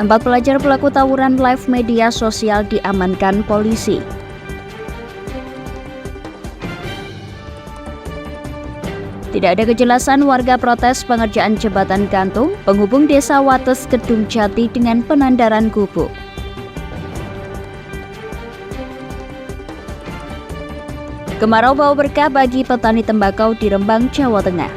4 pelajar pelaku tawuran live media sosial diamankan polisi. Tidak ada kejelasan warga protes pengerjaan jembatan gantung penghubung Desa Wates Kedung Jati dengan penandaran gubuk. Kemarau bawa berkah bagi petani tembakau di Rembang, Jawa Tengah.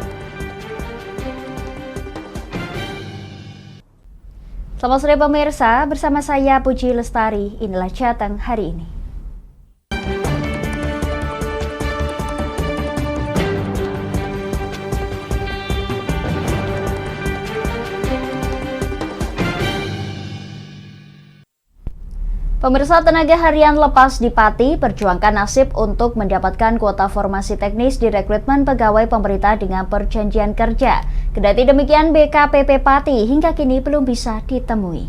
Selamat sore pemirsa, bersama saya Puji Lestari, inilah Jateng hari ini. Pemirsa, tenaga harian lepas di Pati perjuangkan nasib untuk mendapatkan kuota formasi teknis di rekrutmen pegawai pemerintah dengan perjanjian kerja. Kendati demikian, BKPP Pati hingga kini belum bisa ditemui.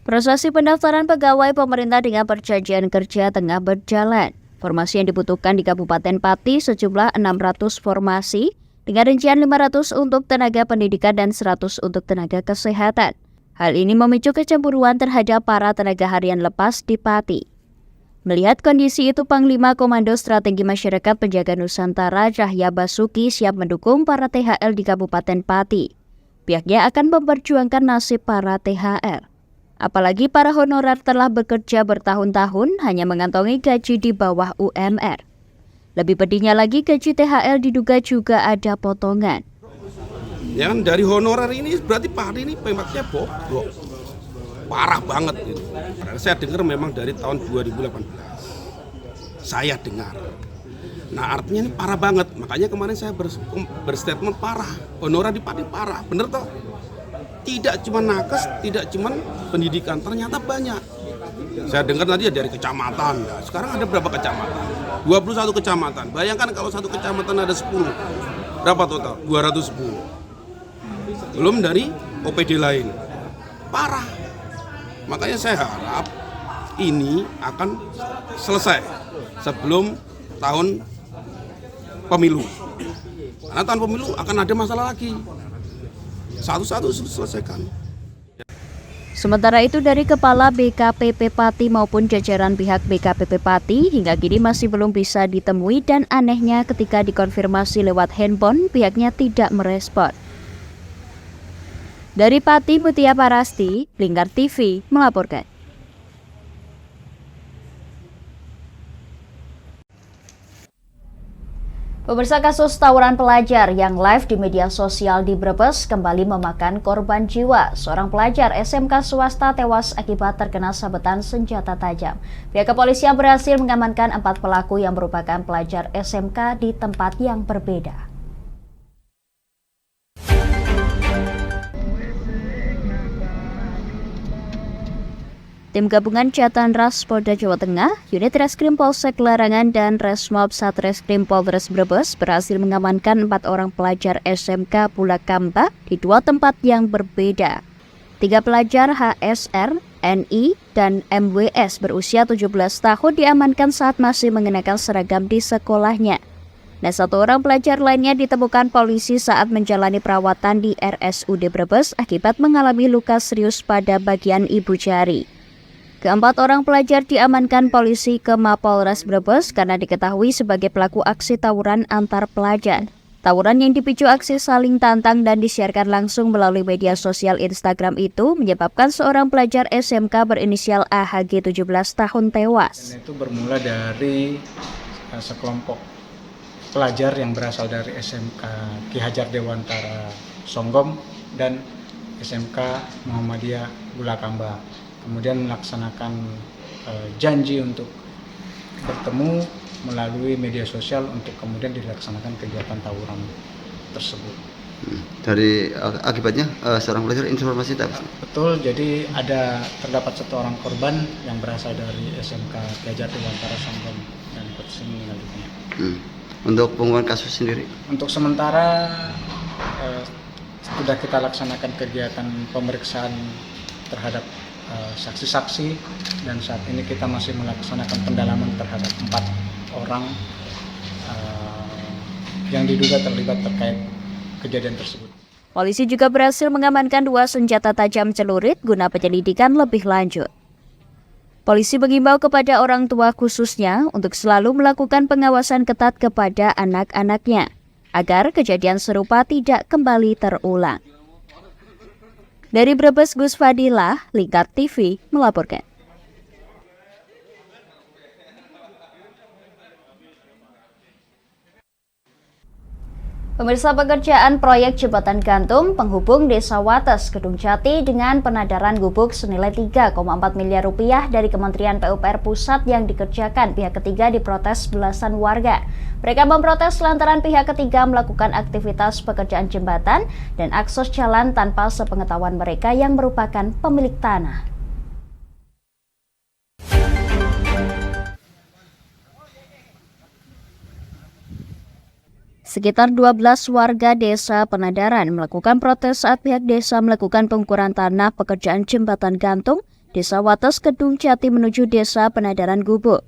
Prosesi pendaftaran pegawai pemerintah dengan perjanjian kerja tengah berjalan. Formasi yang dibutuhkan di Kabupaten Pati sejumlah 600 formasi, dengan rincian 500 untuk tenaga pendidikan dan 100 untuk tenaga kesehatan. Hal ini memicu kecemburuan terhadap para tenaga harian lepas di Pati. Melihat kondisi itu, Panglima Komando Strategi Masyarakat Penjaga Nusantara Cahya Basuki siap mendukung para THL di Kabupaten Pati. Pihaknya akan memperjuangkan nasib para THL. Apalagi para honorer telah bekerja bertahun-tahun hanya mengantongi gaji di bawah UMR. Lebih pedihnya lagi, gaji THL diduga juga ada potongan. Ya kan, dari honorer ini berarti Pati ini pemaknya bobrok. Parah banget gitu. Saya dengar memang dari tahun 2018. Saya dengar. Nah, artinya ini parah banget. Makanya kemarin saya berstatement parah. Honorer di Pati parah. Bener toh? Tidak cuma nakes, tidak cuma pendidikan, ternyata banyak. Saya dengar tadi dari kecamatan. Ya. Sekarang ada berapa kecamatan? 21 kecamatan. Bayangkan kalau satu kecamatan ada 10. Berapa total? 210. Belum dari OPD lain. Parah. Makanya saya harap ini akan selesai sebelum tahun pemilu. Karena tahun pemilu akan ada masalah lagi. Satu-satu selesaikan. Sementara itu, dari Kepala BKPP Pati maupun jajaran pihak BKPP Pati hingga kini masih belum bisa ditemui, dan anehnya ketika dikonfirmasi lewat handphone pihaknya tidak merespon. Dari Pati, Mutia Parasti, Lingkar TV melaporkan. Pemirsa, kasus tawuran pelajar yang live di media sosial di Brebes kembali memakan korban jiwa. Seorang pelajar SMK swasta tewas akibat terkena sabetan senjata tajam. Pihak kepolisian berhasil mengamankan 4 pelaku yang merupakan pelajar SMK di tempat yang berbeda. Tim gabungan Jatan Ras Polda Jawa Tengah, Unit Reskrim Polsek Larangan dan Resmob Satreskrim Polres Brebes berhasil mengamankan 4 orang pelajar SMK Pulakamba di 2 tempat yang berbeda. 3 pelajar HSR, NI, dan MWS berusia 17 tahun diamankan saat masih mengenakan seragam di sekolahnya. Dan 1 orang pelajar lainnya ditemukan polisi saat menjalani perawatan di RSUD Brebes akibat mengalami luka serius pada bagian ibu jari. Keempat orang pelajar diamankan polisi ke Mapolres Brebes karena diketahui sebagai pelaku aksi tawuran antar pelajar. Tawuran yang dipicu aksi saling tantang dan disiarkan langsung melalui media sosial Instagram itu menyebabkan seorang pelajar SMK berinisial AHG 17 tahun tewas. Itu bermula dari sekelompok pelajar yang berasal dari SMK Ki Hajar Dewantara Songgom dan SMK Muhammadiyah Pulakamba. Kemudian melaksanakan janji untuk bertemu melalui media sosial untuk kemudian dilaksanakan kegiatan tawuran tersebut. Dari akibatnya seorang pelajar informasi tak? Betul, jadi terdapat 1 orang korban yang berasal dari SMK Ki Hajar Dewantara Songgom dan ikut meninggal dunia. Untuk pengungkapan kasus sendiri? Untuk sementara sudah kita laksanakan kegiatan pemeriksaan terhadap saksi-saksi, dan saat ini kita masih melaksanakan pendalaman terhadap 4 orang yang diduga terlibat terkait kejadian tersebut. Polisi juga berhasil mengamankan 2 senjata tajam celurit guna penyelidikan lebih lanjut. Polisi mengimbau kepada orang tua khususnya untuk selalu melakukan pengawasan ketat kepada anak-anaknya, agar kejadian serupa tidak kembali terulang. Dari Brebes, Gus Fadilah, Lingkar TV melaporkan. Pemirsa, pekerjaan proyek jembatan gantung penghubung Desa Wates, Kedung Jati dengan penadaran gubuk senilai 3,4 miliar rupiah dari Kementerian PUPR Pusat yang dikerjakan pihak ketiga diprotes belasan warga. Mereka memprotes lantaran pihak ketiga melakukan aktivitas pekerjaan jembatan dan akses jalan tanpa sepengetahuan mereka yang merupakan pemilik tanah. Sekitar 12 warga desa Penadaran melakukan protes saat pihak desa melakukan pengukuran tanah pekerjaan jembatan gantung Desa Wates, Kedung Jati menuju Desa Penadaran Gubuk.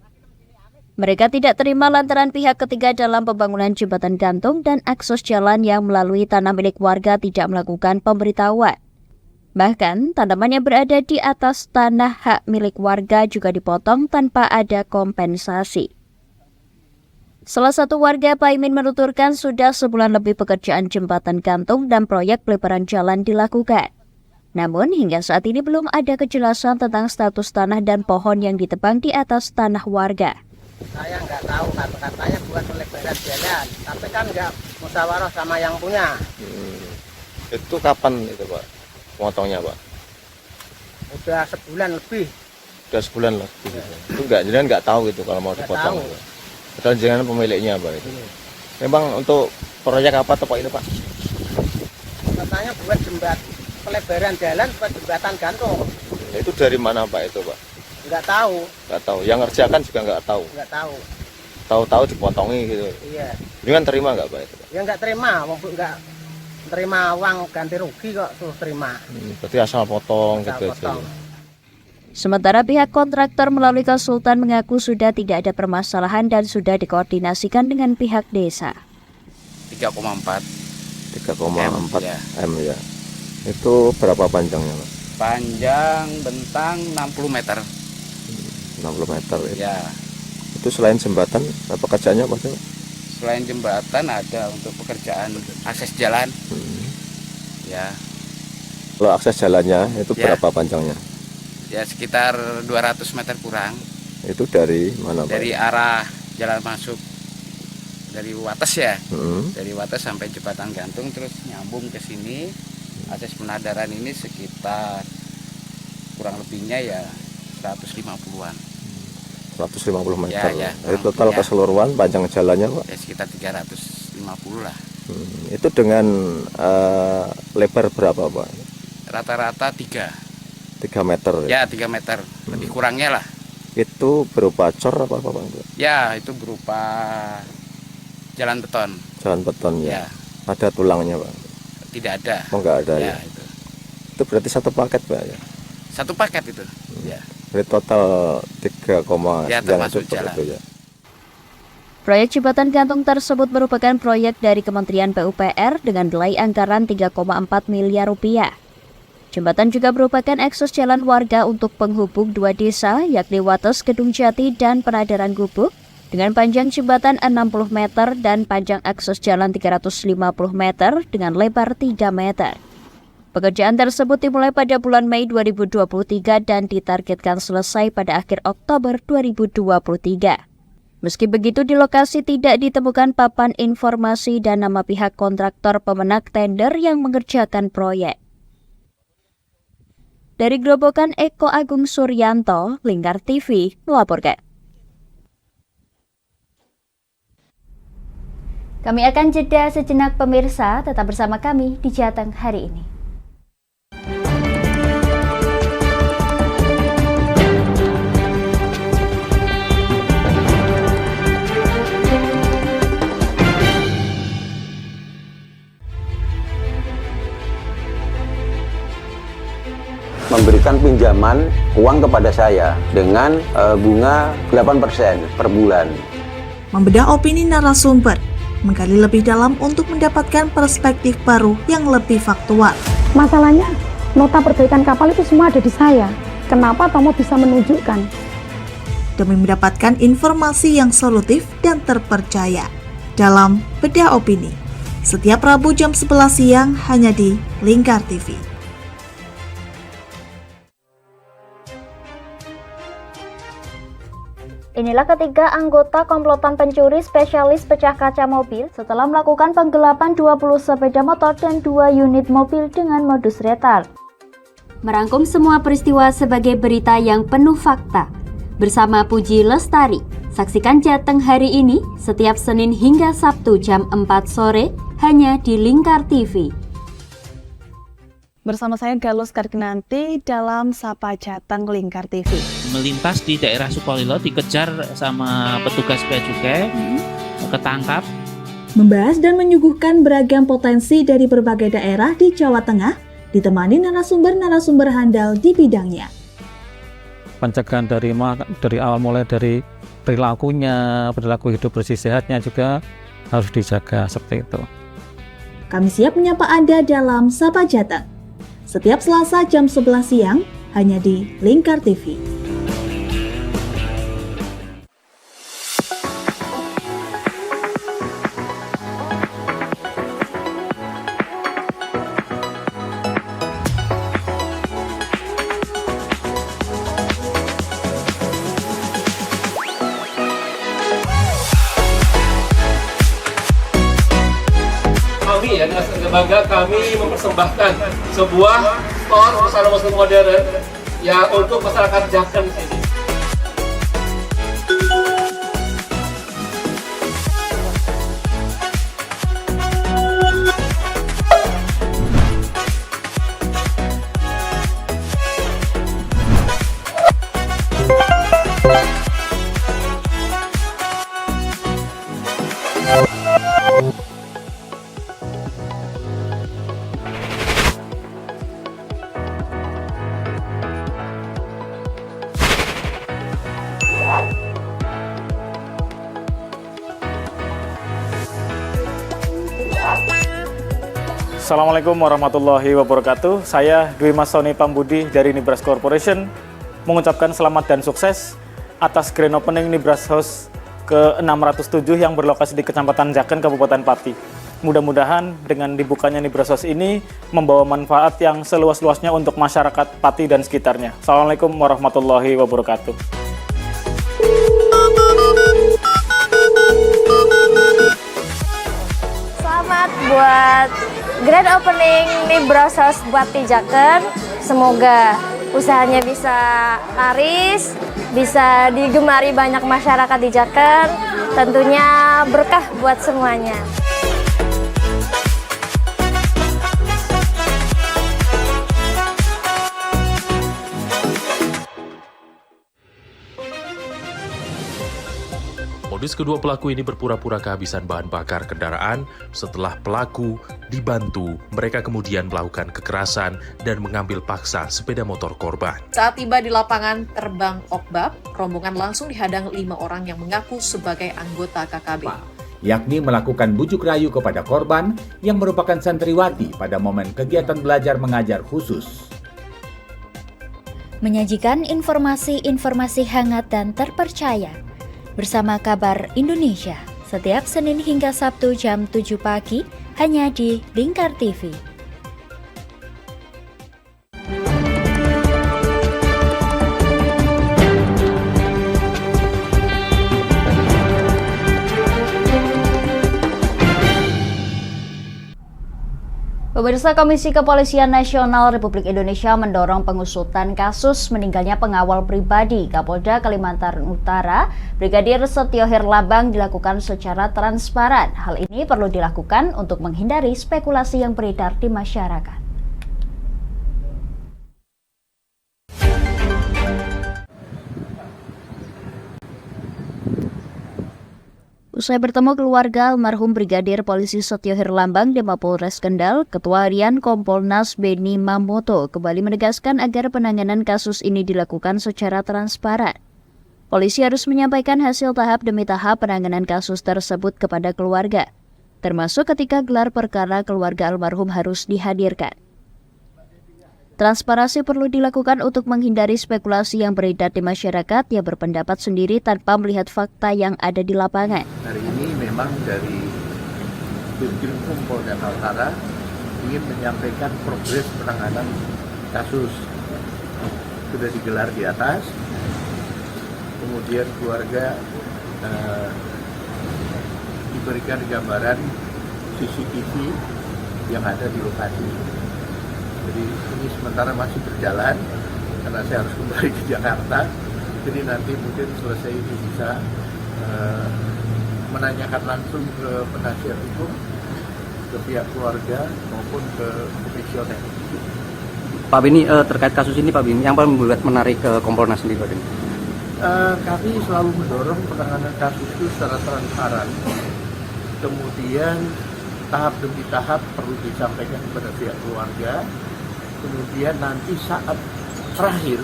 Mereka tidak terima lantaran pihak ketiga dalam pembangunan jembatan gantung dan akses jalan yang melalui tanah milik warga tidak melakukan pemberitahuan. Bahkan, tanaman yang berada di atas tanah hak milik warga juga dipotong tanpa ada kompensasi. Salah satu warga Paimin menuturkan sudah sebulan lebih pekerjaan jembatan gantung dan proyek pelebaran jalan dilakukan. Namun hingga saat ini belum ada kejelasan tentang status tanah dan pohon yang ditebang di atas tanah warga. Saya nggak tahu, katanya buat pelebaran jalan, tapi kan nggak musyawarah sama yang punya. Itu kapan itu Pak, potongnya Pak? Udah sebulan lebih. Udah sebulan lebih. Itu nggak tahu gitu kalau mau dipotong. Padahal jangan pemiliknya Pak itu. Memang untuk proyek apa tuh Pak itu Pak? Katanya buat pelebaran jalan, buat jembatan gantung. Itu dari mana Pak itu Pak? Nggak tahu. Nggak tahu. Yang ngerjakan juga nggak tahu. Nggak tahu. Tahu-tahu dipotongi gitu. Iya. Dengan terima nggak Pak itu Pak? Ya nggak terima, nggak terima uang ganti rugi kok suruh terima. Berarti asal potong Asal gitu aja. potong. Sementara pihak kontraktor melalui konsultan mengaku sudah tidak ada permasalahan dan sudah dikoordinasikan dengan pihak desa. 3,4 3,4 ya. M ya. Itu berapa panjangnya Pak? Panjang bentang 60 meter. 60 meter ya. Ya, Itu selain jembatan, pekerjaannya apa sih Pak? selain jembatan ada untuk pekerjaan akses jalan. Ya, Kalau akses jalannya itu Ya. berapa panjangnya? ya sekitar 200 meter kurang Itu dari mana Pak? dari arah jalan masuk dari Wates ya. Hmm. Dari Wates sampai jembatan gantung terus nyambung ke sini. Akses penadaran ini sekitar kurang lebihnya ya 150-an. 150 meter. Ya, Jadi total ya. keseluruhan panjang jalannya Pak? Ya sekitar 350 lah. Itu dengan lebar berapa Pak? Rata-rata 3 meter ya? Ya 3 meter, lebih kurangnya lah. Itu berupa cor apa Pak? Ya itu berupa jalan beton. Jalan beton ya? Ya, Ada tulangnya Pak? tidak ada. Oh nggak ada ya? Ya itu Itu berarti satu paket Pak ya? satu paket itu. Ya. Berarti total 3,9 Ya, termasuk itu jalan. ya? Proyek jembatan gantung tersebut merupakan proyek dari Kementerian PUPR dengan nilai anggaran 3,4 miliar rupiah. Jembatan juga merupakan akses jalan warga untuk penghubung 2 desa, yakni Wates, Kedung Jati, dan Penadaran Gubuk, dengan panjang jembatan 60 meter dan panjang akses jalan 350 meter dengan lebar 3 meter. Pekerjaan tersebut dimulai pada bulan Mei 2023 dan ditargetkan selesai pada akhir Oktober 2023. Meski begitu, di lokasi tidak ditemukan papan informasi dan nama pihak kontraktor pemenang tender yang mengerjakan proyek. Dari Grobogan, Eko Agung Suryanto, Lingkar TV melaporkan. Kami akan jeda sejenak pemirsa, tetap bersama kami di Jateng hari ini. Memberikan pinjaman uang kepada saya dengan bunga 8% per bulan. Membedah opini narasumber, menggali lebih dalam untuk mendapatkan perspektif baru yang lebih faktual. Masalahnya, nota perbaikan kapal itu semua ada di saya. Kenapa Tomo bisa menunjukkan? Demi mendapatkan informasi yang solutif dan terpercaya dalam Bedah Opini. Setiap Rabu jam 11 siang hanya di Lingkar TV. Inilah ketiga anggota komplotan pencuri spesialis pecah kaca mobil setelah melakukan penggelapan 20 sepeda motor dan 2 unit mobil dengan modus retal. Merangkum semua peristiwa sebagai berita yang penuh fakta. Bersama Puji Lestari, saksikan Jateng hari ini setiap Senin hingga Sabtu jam 4 sore hanya di Lingkar TV. Bersama saya Galus Karkinanti dalam Sapa Jateng Lingkar TV. Melintas di daerah Sukolilo dikejar sama petugas bea cukai, ketangkap. Membahas dan menyuguhkan beragam potensi dari berbagai daerah di Jawa Tengah, ditemani narasumber-narasumber handal di bidangnya. Pencegahan dari awal mulai dari perilaku hidup bersih sehatnya juga harus dijaga seperti itu. Kami siap menyapa Anda dalam Sapa Jateng. Setiap Selasa jam 11 siang hanya di Lingkar TV. Kami ya dengan bangga kami mempersembahkan sebuah store busana muslim modern ya untuk masyarakat Jateng di sini. Assalamualaikum warahmatullahi wabarakatuh. Saya Dwi Mas Sony Pambudi dari Nibras Corporation mengucapkan selamat dan sukses atas grand opening Nibras House ke-607 yang berlokasi di Kecamatan Jaken, Kabupaten Pati. Mudah-mudahan dengan dibukanya Nibras House ini membawa manfaat yang seluas-luasnya untuk masyarakat Pati dan sekitarnya. Assalamualaikum warahmatullahi wabarakatuh. Selamat buat grand opening Nibras House buat di Jaken. Semoga usahanya bisa laris, bisa digemari banyak masyarakat di Jaken. Tentunya berkah buat semuanya. Modus kedua pelaku ini berpura-pura kehabisan bahan bakar kendaraan. Setelah pelaku dibantu, mereka kemudian melakukan kekerasan dan mengambil paksa sepeda motor korban. Saat tiba di lapangan terbang Okbab, rombongan langsung dihadang 5 orang yang mengaku sebagai anggota KKB. Yakni melakukan bujuk rayu kepada korban yang merupakan santriwati pada momen kegiatan belajar mengajar khusus. Menyajikan informasi-informasi hangat dan terpercaya bersama Kabar Indonesia setiap Senin hingga Sabtu jam 7 pagi hanya di Lingkar TV. Pemirsa, Komisi Kepolisian Nasional Republik Indonesia mendorong pengusutan kasus meninggalnya pengawal pribadi Kapolda Kalimantan Utara, Brigadir Setio Herlambang dilakukan secara transparan. Hal ini perlu dilakukan untuk menghindari spekulasi yang beredar di masyarakat. Usai bertemu keluarga almarhum Brigadir Polisi Setio Herlambang di Mapolres Kendal, Ketua Harian Kompolnas Beni Mamoto kembali menegaskan agar penanganan kasus ini dilakukan secara transparan. Polisi harus menyampaikan hasil tahap demi tahap penanganan kasus tersebut kepada keluarga. termasuk ketika gelar perkara keluarga almarhum harus dihadirkan. Transparansi perlu dilakukan untuk menghindari spekulasi yang beredar di masyarakat yang berpendapat sendiri tanpa melihat fakta yang ada di lapangan. Hari ini memang dari Ditkrimum Polda Kaltara ingin menyampaikan progres penanganan kasus. Sudah digelar di atas, kemudian keluarga diberikan gambaran CCTV yang ada di lokasi. Jadi ini sementara masih berjalan karena saya harus kembali ke Jakarta. Jadi nanti mungkin selesai ini bisa menanyakan langsung ke penasihat hukum, ke pihak keluarga maupun ke komisioner. Pak Beni, terkait kasus ini Pak Beni, yang paling membuat menarik ke Kompolnas sendiri Pak Beni? Kami selalu mendorong penanganan kasus itu secara transparan. Kemudian tahap demi tahap perlu disampaikan kepada pihak keluarga. Kemudian nanti saat terakhir,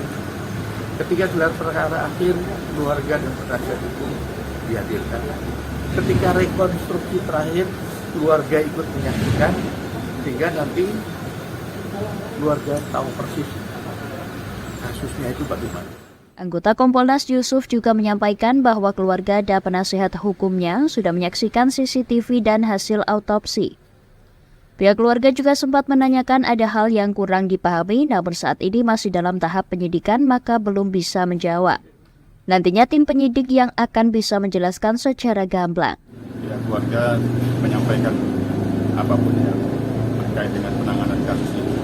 ketika gelar perkara akhir, keluarga dan penasihat hukum dihadirkan. Ketika rekonstruksi terakhir, keluarga ikut menyaksikan, sehingga nanti keluarga tahu persis kasusnya itu bagaimana. Anggota Kompolnas Yusuf juga menyampaikan bahwa keluarga dan penasihat hukumnya sudah menyaksikan CCTV dan hasil autopsi. Pihak keluarga juga sempat menanyakan ada hal yang kurang dipahami, namun saat ini masih dalam tahap penyidikan maka belum bisa menjawab. Nantinya tim penyidik yang akan bisa menjelaskan secara gamblang. Pihak keluarga menyampaikan apapun yang terkait dengan penanganan kasus ini.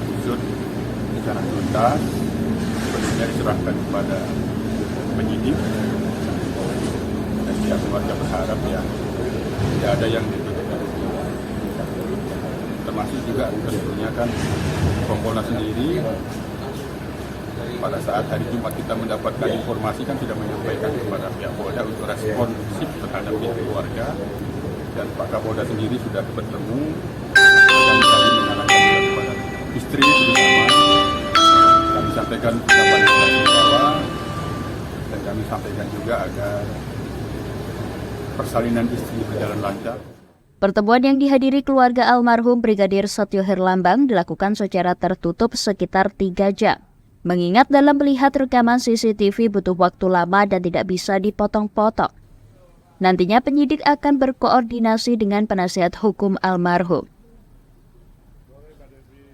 Diusut secara tuntas, sebenarnya diserahkan kepada penyidik, dan pihak keluarga berharap ya tidak ada yang ditutup. Termasuk juga tentunya kan Kompolnas sendiri pada saat hari Jumat kita mendapatkan informasi kan tidak menyampaikan kepada pihak Polda untuk responsif terhadap pihak keluarga, dan Pak Kapolda sendiri sudah bertemu dan kami mengarahkan kepada istri bersama. Kami sampaikan pendapat di bawah dan kami sampaikan juga agar persalinan istri berjalan lancar. Pertemuan yang dihadiri keluarga almarhum Brigadir Setio Herlambang dilakukan secara tertutup sekitar 3 jam. Mengingat dalam melihat rekaman CCTV butuh waktu lama dan tidak bisa dipotong-potong. Nantinya penyidik akan berkoordinasi dengan penasihat hukum almarhum.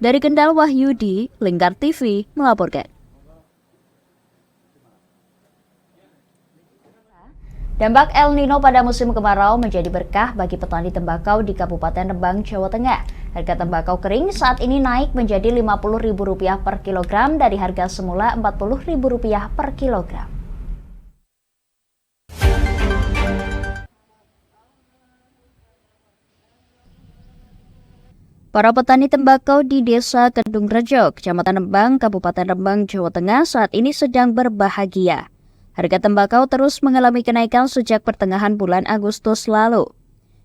Dari Kendal, Wahyudi, Lingkar TV melaporkan. Dampak El Nino pada musim kemarau menjadi berkah bagi petani tembakau di Kabupaten Rembang, Jawa Tengah. Harga tembakau kering saat ini naik menjadi Rp50.000 per kilogram dari harga semula Rp40.000 per kilogram. Para petani tembakau di Desa Kedung Rejo, Kecamatan Rembang, Kabupaten Rembang, Jawa Tengah saat ini sedang berbahagia. Harga tembakau terus mengalami kenaikan sejak pertengahan bulan Agustus lalu.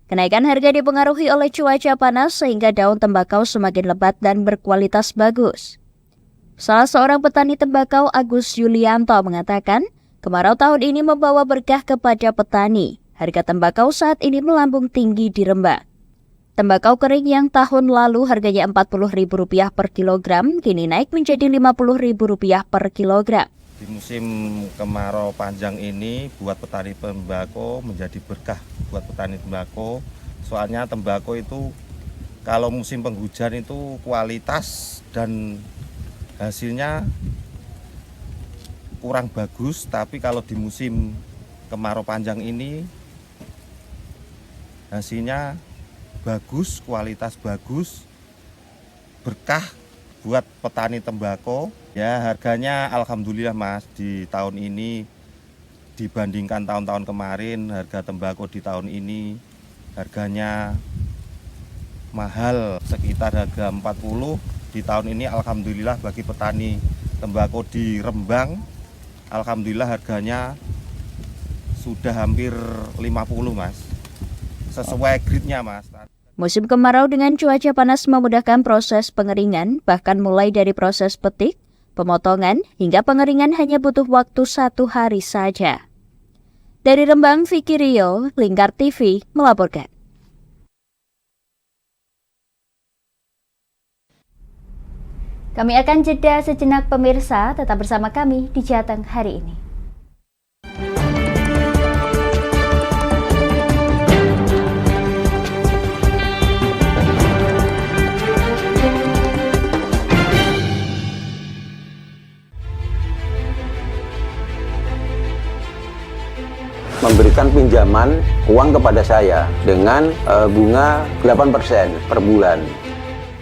Kenaikan harga dipengaruhi oleh cuaca panas sehingga daun tembakau semakin lebat dan berkualitas bagus. Salah seorang petani tembakau, Agus Yulianto, mengatakan, kemarau tahun ini membawa berkah kepada petani. Harga tembakau saat ini melambung tinggi di Rembang. Tembakau kering yang tahun lalu harganya Rp40.000 per kilogram, kini naik menjadi Rp50.000 per kilogram. Di musim kemarau panjang ini buat petani tembakau menjadi berkah buat petani tembakau. Soalnya tembakau itu kalau musim penghujan itu kualitas dan hasilnya kurang bagus, tapi kalau di musim kemarau panjang ini hasilnya bagus, kualitas bagus, berkah buat petani tembakau. Ya, harganya alhamdulillah Mas, di tahun ini dibandingkan tahun-tahun kemarin, harga tembakau di tahun ini harganya mahal, sekitar harga 40. Di tahun ini alhamdulillah bagi petani tembakau di Rembang, alhamdulillah harganya sudah hampir 50 Mas. Sesuai grade-nya Mas. Musim kemarau dengan cuaca panas memudahkan proses pengeringan, bahkan mulai dari proses petik, pemotongan, hingga pengeringan hanya butuh waktu 1 hari saja. Dari Rembang, Vicky Rio, Lingkar TV melaporkan. Kami akan jeda sejenak pemirsa, tetap bersama kami di Jateng hari ini. Memberikan pinjaman uang kepada saya dengan bunga 8% per bulan.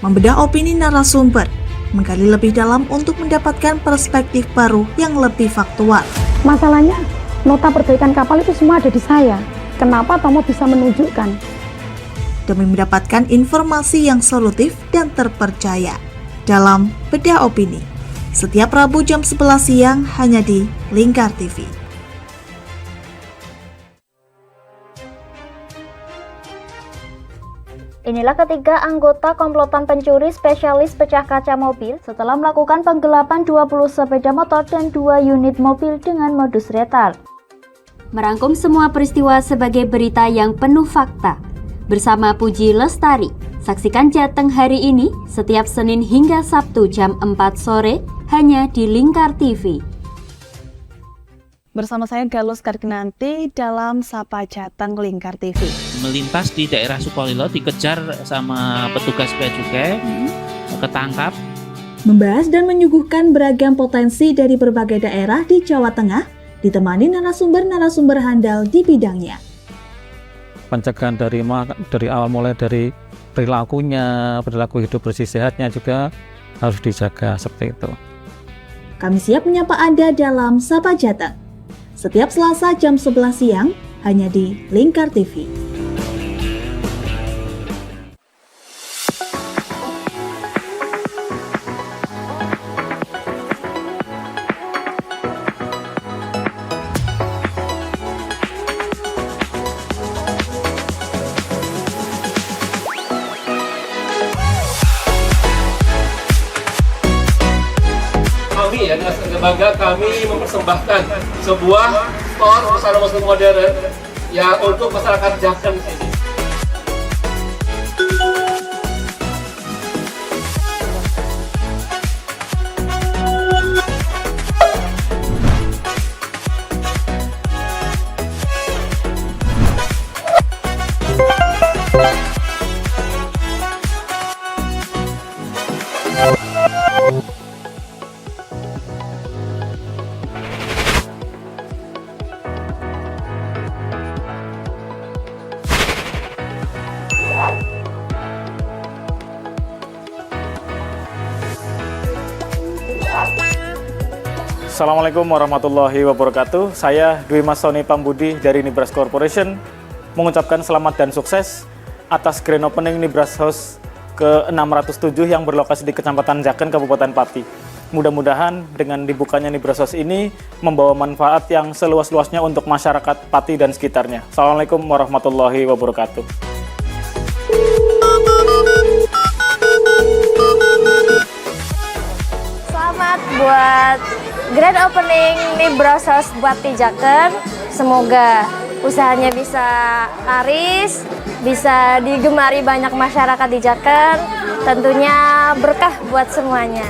Membedah opini narasumber, menggali lebih dalam untuk mendapatkan perspektif baru yang lebih faktual. Masalahnya, nota perbaikan kapal itu semua ada di saya. Kenapa Tomo bisa menunjukkan? Demi mendapatkan informasi yang solutif dan terpercaya. Dalam Bedah Opini, setiap Rabu jam 11 siang hanya di Lingkar TV. Inilah ketiga anggota komplotan pencuri spesialis pecah kaca mobil setelah melakukan penggelapan 20 sepeda motor dan 2 unit mobil dengan modus retard. Merangkum semua peristiwa sebagai berita yang penuh fakta. Bersama Puji Lestari, saksikan Jateng hari ini setiap Senin hingga Sabtu jam 4 sore hanya di Lingkar TV. Bersama saya Galus Kargnanti dalam Sapa Jateng Lingkar TV. Melintas di daerah Sukolilo dikejar sama petugas bea cukai, ketangkap. Membahas dan menyuguhkan beragam potensi dari berbagai daerah di Jawa Tengah, ditemani narasumber-narasumber handal di bidangnya. Pencegahan dari awal mulai dari perilakunya, perilaku hidup bersih sehatnya juga harus dijaga seperti itu. Kami siap menyapa Anda dalam Sapa Jateng. Setiap Selasa jam 11 siang hanya di Lingkar TV. Kami ya dengan bangga kami mempersembahkan sebuah store busana muslim modern yang untuk masyarakat Jateng sini. Assalamualaikum warahmatullahi wabarakatuh. Saya Dwi Masoni Pambudi dari Nibras Corporation mengucapkan selamat dan sukses atas grand opening Nibras House ke-607 yang berlokasi di Kecamatan Jaken, Kabupaten Pati. Mudah-mudahan dengan dibukanya Nibras House ini membawa manfaat yang seluas-luasnya untuk masyarakat Pati dan sekitarnya. Assalamualaikum warahmatullahi wabarakatuh. Selamat buat grand opening Nibras House buat Jaken. Semoga usahanya bisa laris, bisa digemari banyak masyarakat di Jaken. Tentunya berkah buat semuanya.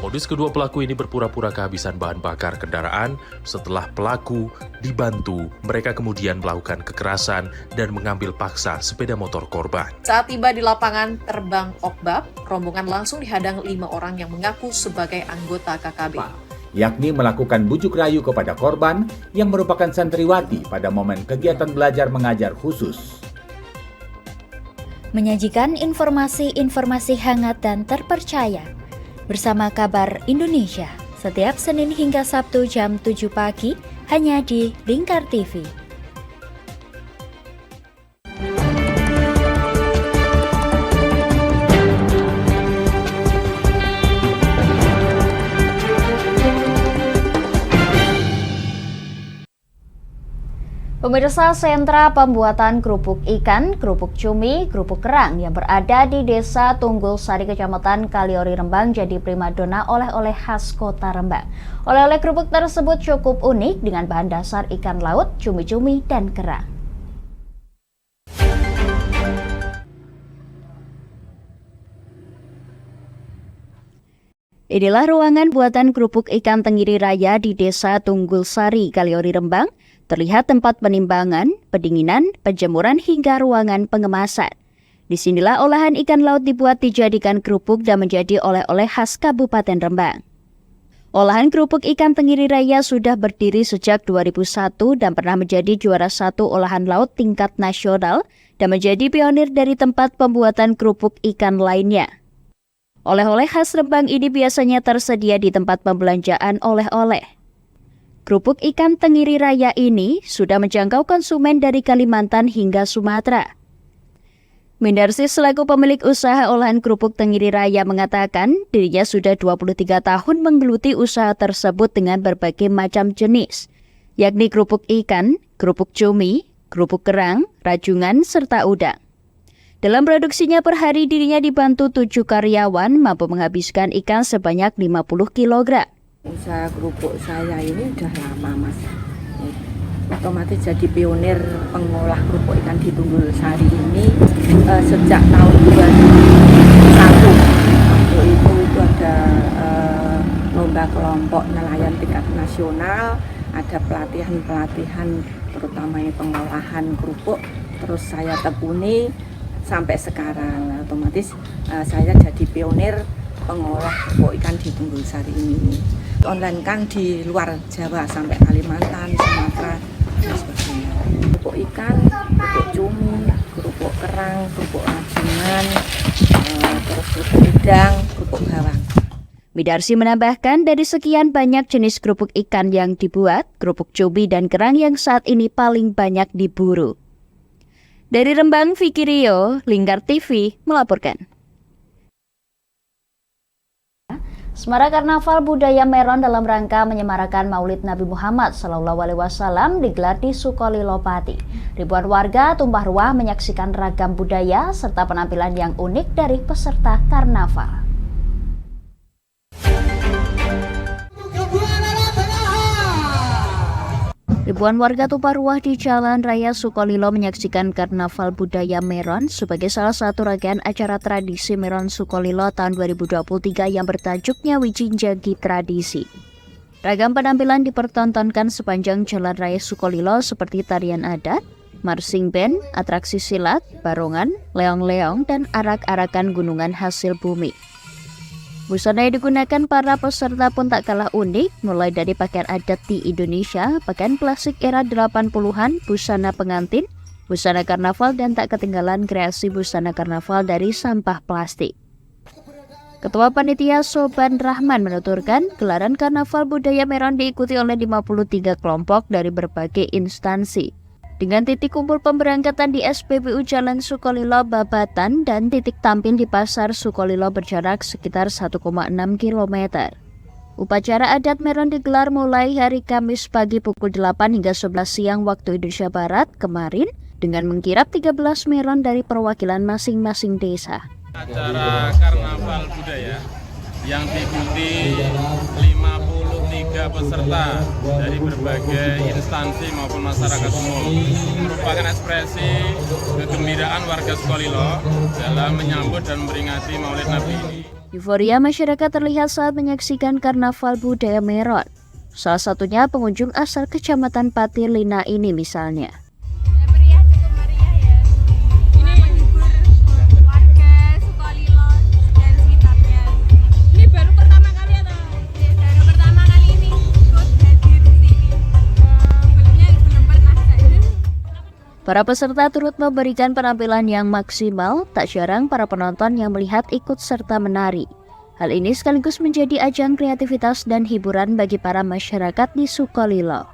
Modus kedua pelaku ini berpura-pura kehabisan bahan bakar kendaraan. Setelah pelaku dibantu, mereka kemudian melakukan kekerasan dan mengambil paksa sepeda motor korban. Saat tiba di lapangan terbang Okbab, rombongan langsung dihadang 5 orang yang mengaku sebagai anggota KKB. Yakni melakukan bujuk rayu kepada korban yang merupakan santriwati pada momen kegiatan belajar mengajar khusus. Menyajikan informasi-informasi hangat dan terpercaya bersama Kabar Indonesia setiap Senin hingga Sabtu jam 7 pagi hanya di Lingkar TV. Pemirsa, sentra pembuatan kerupuk ikan, kerupuk cumi, kerupuk kerang yang berada di Desa Tunggul Sari, Kecamatan Kaliori, Rembang jadi primadona oleh-oleh khas kota Rembang. Oleh-oleh kerupuk tersebut cukup unik dengan bahan dasar ikan laut, cumi-cumi, dan kerang. Inilah ruangan buatan kerupuk ikan tenggiri raya di Desa Tunggul Sari, Kaliori, Rembang. Terlihat tempat penimbangan, pendinginan, penjemuran hingga ruangan pengemasan. Disinilah olahan ikan laut dibuat dijadikan kerupuk dan menjadi oleh-oleh khas Kabupaten Rembang. Olahan kerupuk ikan tenggiri raya sudah berdiri sejak 2001 dan pernah menjadi juara 1 olahan laut tingkat nasional dan menjadi pionir dari tempat pembuatan kerupuk ikan lainnya. Oleh-oleh khas Rembang ini biasanya tersedia di tempat pembelanjaan oleh-oleh. Kerupuk ikan tenggiri raya ini sudah menjangkau konsumen dari Kalimantan hingga Sumatera. Mindarsi selaku pemilik usaha olahan kerupuk tenggiri raya mengatakan dirinya sudah 23 tahun menggeluti usaha tersebut dengan berbagai macam jenis, yakni kerupuk ikan, kerupuk cumi, kerupuk kerang, rajungan, serta udang. Dalam produksinya per hari dirinya dibantu 7 karyawan mampu menghabiskan ikan sebanyak 50 kg. Usaha kerupuk saya ini udah lama, Mas. Otomatis jadi pionir pengolah kerupuk ikan di Tunggul Sari ini sejak tahun 2001. Waktu itu ada lomba kelompok nelayan tingkat nasional, ada pelatihan terutama pengolahan kerupuk, terus saya tekuni sampai sekarang. Otomatis saya jadi pionir pengolah kerupuk ikan di Tunggul Sari ini. Online kan di luar Jawa sampai Kalimantan, Sumatera, dan sebagainya. Kerupuk ikan, kerupuk cumi, kerupuk kerang, kerupuk rajungan, terus kerupuk udang, kerupuk bawang. Midarsi menambahkan dari sekian banyak jenis kerupuk ikan yang dibuat, kerupuk cumi dan kerang yang saat ini paling banyak diburu. Dari Rembang, Vicky Rio, Lingkar TV melaporkan. Semarak Karnaval Budaya Meron dalam rangka menyemarakan Maulid Nabi Muhammad SAW digelar di Sukolilo Pati. Ribuan warga tumpah ruah menyaksikan ragam budaya serta penampilan yang unik dari peserta karnaval. Ribuan warga tumpah ruah di Jalan Raya Sukolilo menyaksikan Karnaval Budaya Meron sebagai salah satu rangkaian acara tradisi Meron Sukolilo tahun 2023 yang bertajuknya Wijinjagi Tradisi. Ragam penampilan dipertontonkan sepanjang Jalan Raya Sukolilo seperti tarian adat, marching band, atraksi silat, barongan, leong-leong, dan arak-arakan gunungan hasil bumi. Busana yang digunakan para peserta pun tak kalah unik, mulai dari pakaian adat di Indonesia, pakaian klasik era 80-an, busana pengantin, busana karnaval, dan tak ketinggalan kreasi busana karnaval dari sampah plastik. Ketua Panitia Soban Rahman menuturkan, gelaran Karnaval Budaya Meron diikuti oleh 53 kelompok dari berbagai instansi. Dengan titik kumpul pemberangkatan di SPBU Jalan Sukolilo Babatan dan titik tampil di Pasar Sukolilo berjarak sekitar 1,6 km. Upacara adat Meron digelar mulai hari Kamis pagi pukul 8 hingga 11 siang waktu Indonesia Barat kemarin dengan mengkirap 13 Meron dari perwakilan masing-masing desa. Acara Karnaval Budaya yang diikuti 53 peserta dari berbagai instansi maupun masyarakat umum merupakan ekspresi kegembiraan warga Sukolilo dalam menyambut dan memperingati Maulid Nabi ini. Euforia masyarakat terlihat saat menyaksikan Karnaval Budaya Meron. Salah satunya pengunjung asal Kecamatan Patilina ini misalnya. Para peserta turut memberikan penampilan yang maksimal, tak jarang para penonton yang melihat ikut serta menari. Hal ini sekaligus menjadi ajang kreativitas dan hiburan bagi para masyarakat di Sukolilo.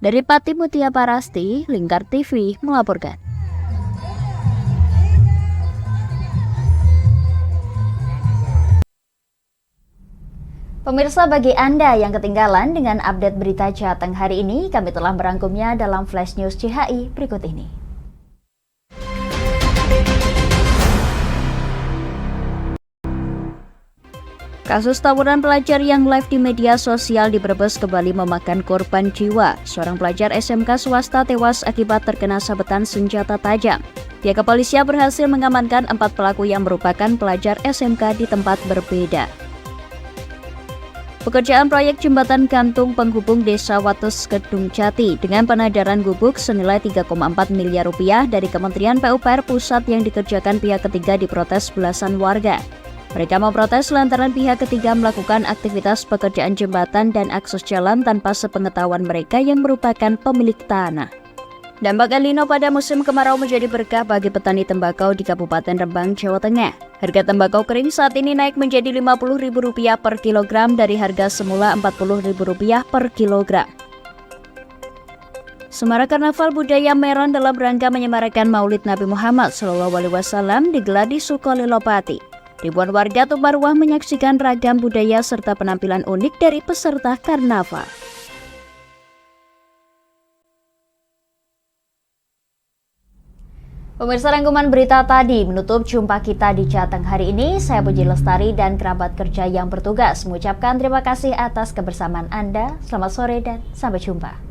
Dari Pati Mutia Parasti, Lingkar TV melaporkan. Pemirsa, bagi Anda yang ketinggalan dengan update berita Jateng hari ini, kami telah merangkumnya dalam Flash News CHI berikut ini. Kasus tawuran pelajar yang live di media sosial di Brebes kembali memakan korban jiwa. Seorang pelajar SMK swasta tewas akibat terkena sabetan senjata tajam. Pihak kepolisian berhasil mengamankan 4 pelaku yang merupakan pelajar SMK di tempat berbeda. Pekerjaan proyek jembatan gantung penghubung Desa Wates Kedung Jati dengan penadaran gubuk senilai 3,4 miliar rupiah dari Kementerian PUPR Pusat yang dikerjakan pihak ketiga diprotes belasan warga. Mereka memprotes lantaran pihak ketiga melakukan aktivitas pekerjaan jembatan dan akses jalan tanpa sepengetahuan mereka yang merupakan pemilik tanah. Dampak El Nino pada musim kemarau menjadi berkah bagi petani tembakau di Kabupaten Rembang, Jawa Tengah. Harga tembakau kering saat ini naik menjadi Rp50.000 per kilogram dari harga semula Rp40.000 per kilogram. Semarak Karnaval Budaya Meron dalam rangka menyemarakan Maulid Nabi Muhammad SAW digelar di Sukolilo Pati. Ribuan warga Tumbarwah menyaksikan ragam budaya serta penampilan unik dari peserta karnaval. Pemirsa, rangkuman berita tadi menutup jumpa kita di Jateng hari ini. Saya Puji Lestari dan kerabat kerja yang bertugas mengucapkan terima kasih atas kebersamaan Anda. Selamat sore dan sampai jumpa.